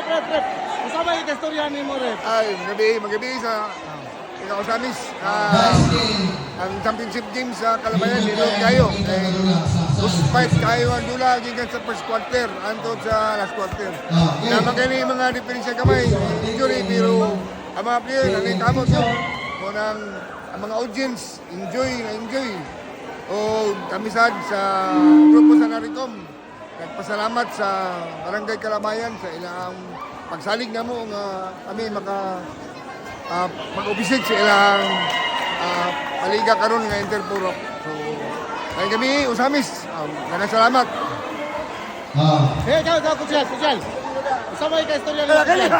Rep. Kasama yung kastorya ni mo, Rep. Ay, magabi sa Inausamis. Ang championship game sa Kalabayan, nilog kayo. Gusto fight kayo ang dula gikan sa first quarter, antod sa last quarter. Naman kayo yung mga diferensya kamay, injury, pero ang mga player, nanitamo yun. Munang ang mga audience, enjoy. O kamisad sa grupo sa Naricom. Nagpasalamat sa Barangay Kalabayan sa ilang pagsalig na mo nga kami mag-obisit sa ilang paliga karon nga Interpurok. So, ngayon kami, Usamis, ganang salamat. Ikaw, Kusyal. Kasama yung kastorya ni mo, Kusyal.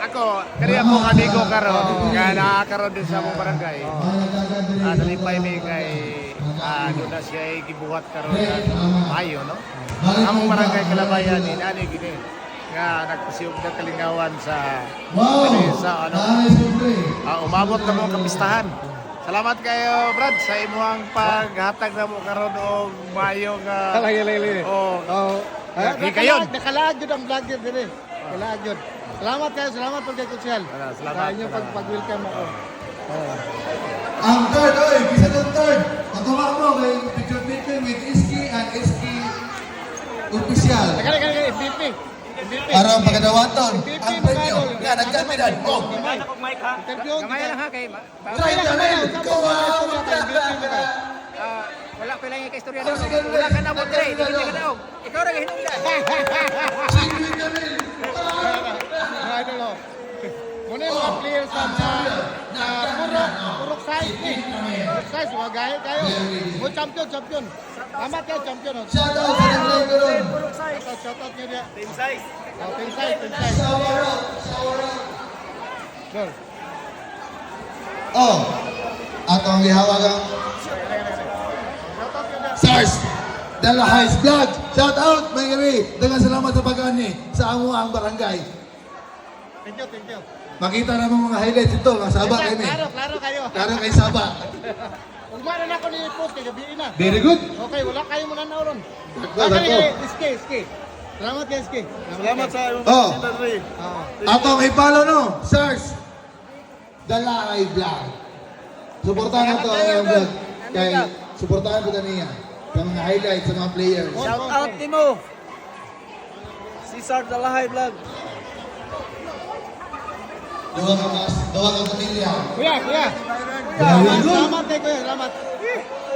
Ako, kaya po amigo karon nga nakakaroon din sa among barangay. Nalipay mi kay doon na siya gibuhat karon Mayo, no? Among barangay Kalabayan ni nani gini nga nagpasiyog na kalingawan sa umabot na mo kapistahan. Salamat kayo, Brad, sa imuhang paghatag na mo karon og Mayo nga. Lagi. Hikayon. Nakalaag yun ang vlogger din eh. Nakalaag yun. Salamat kayo, salamat po kay Kusyal. Salamat. Sa inyong pag-welcome ako. Ang third, bisa ng third. Patuwa mo kay picture with Iski and Iski official. Kali, MVP. Araw pagkadawaton. Ang premyo. Yan, nagkamidan. Oh. Interview. Gamay lang ha kay Try na rin. Ikaw wala pa lang yung kaistorya doon. Wala ka na mo tre, di ka na og. Ikaw ra hinungdan. Singwin ka rin. Muna yung mga players sa purok size eh. Purok size, mga gaya kayo. Mo champion. Salamat kayo, champion. Shoutout sa naglag ko ron. Shoutout nyo niya. Team size. Team size. Shower out. Sure. Oh. Atong gihawag ang Shoutout nyo niya. SARS. Dalahay's Vlog. Shout out, may gabi. Dengan salamat sa pag-ani sa amo ang barangay. Thank you. Makita na mo mga highlights ito, mga Saba kami. Klaro kayo. Klaro kay Saba. Ugmana na ako ni post kay gabi na. Very good. Okay, wala kayo muna na ron. Dako. Iski. Salamat kay Iski. Salamat sa Oh. industry. Atong i-follow no, SARS. Dalay Vlog. Suportahan nato ang vlog. Kay suportahan ko niya. Sa mga highlights sa mga players. Shout out nimo. Si Sar Dalahay Vlog. Duwa ka pamilya. Kuya. Very good. Salamat kay Kuya, salamat.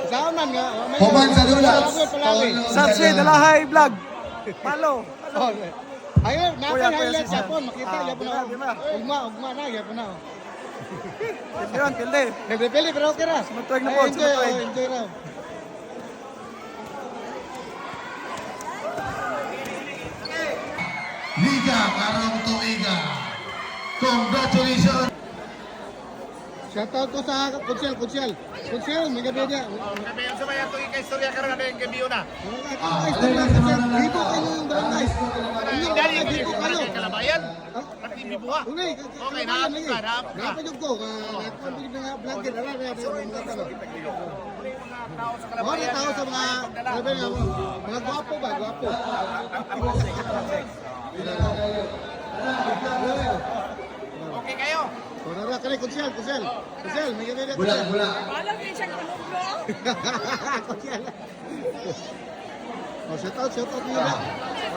Salamat nga. Human sa dulas. Sarsi Dalahay Vlog. Palo. Ayun, Kuya, highlight si Sir. Japon, makita Japon na. Ugma na Japon na. Yun, pilde. Nagpipili pero okay ra. Sumatuwag na po, sumatuwag. Enjoy na. Liga, Karong Tuiga. Congratulations. Shoutout ko sa Kusyal, may gabi niya. Gabi ang sabay ato ikaistorya karon gabi ang gabi na. Dito kayo yung barangay. Dali yung Dito kayo. Kalabayan. Pati bibuha. Okay, naapok ka. Napagod ko. Napagod na nga vlogger. Alam na mga tanong. Mga tao sa mga gwapo ba? Gwapo. Okay kayo. Nara ka rin, Kusyal, may gabi niya. Bula. Alam niya siyang manublo. Kusyal. Shoutout niyo na.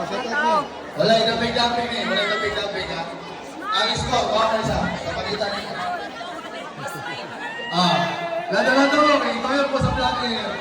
Shoutout niyo. Wala yung dapig-dapig eh. Wala yung dapig-dapig ha. Ayos ko, baka isa. Sa pagitan niya. Lado-lado. Ito yun po sa vlogger.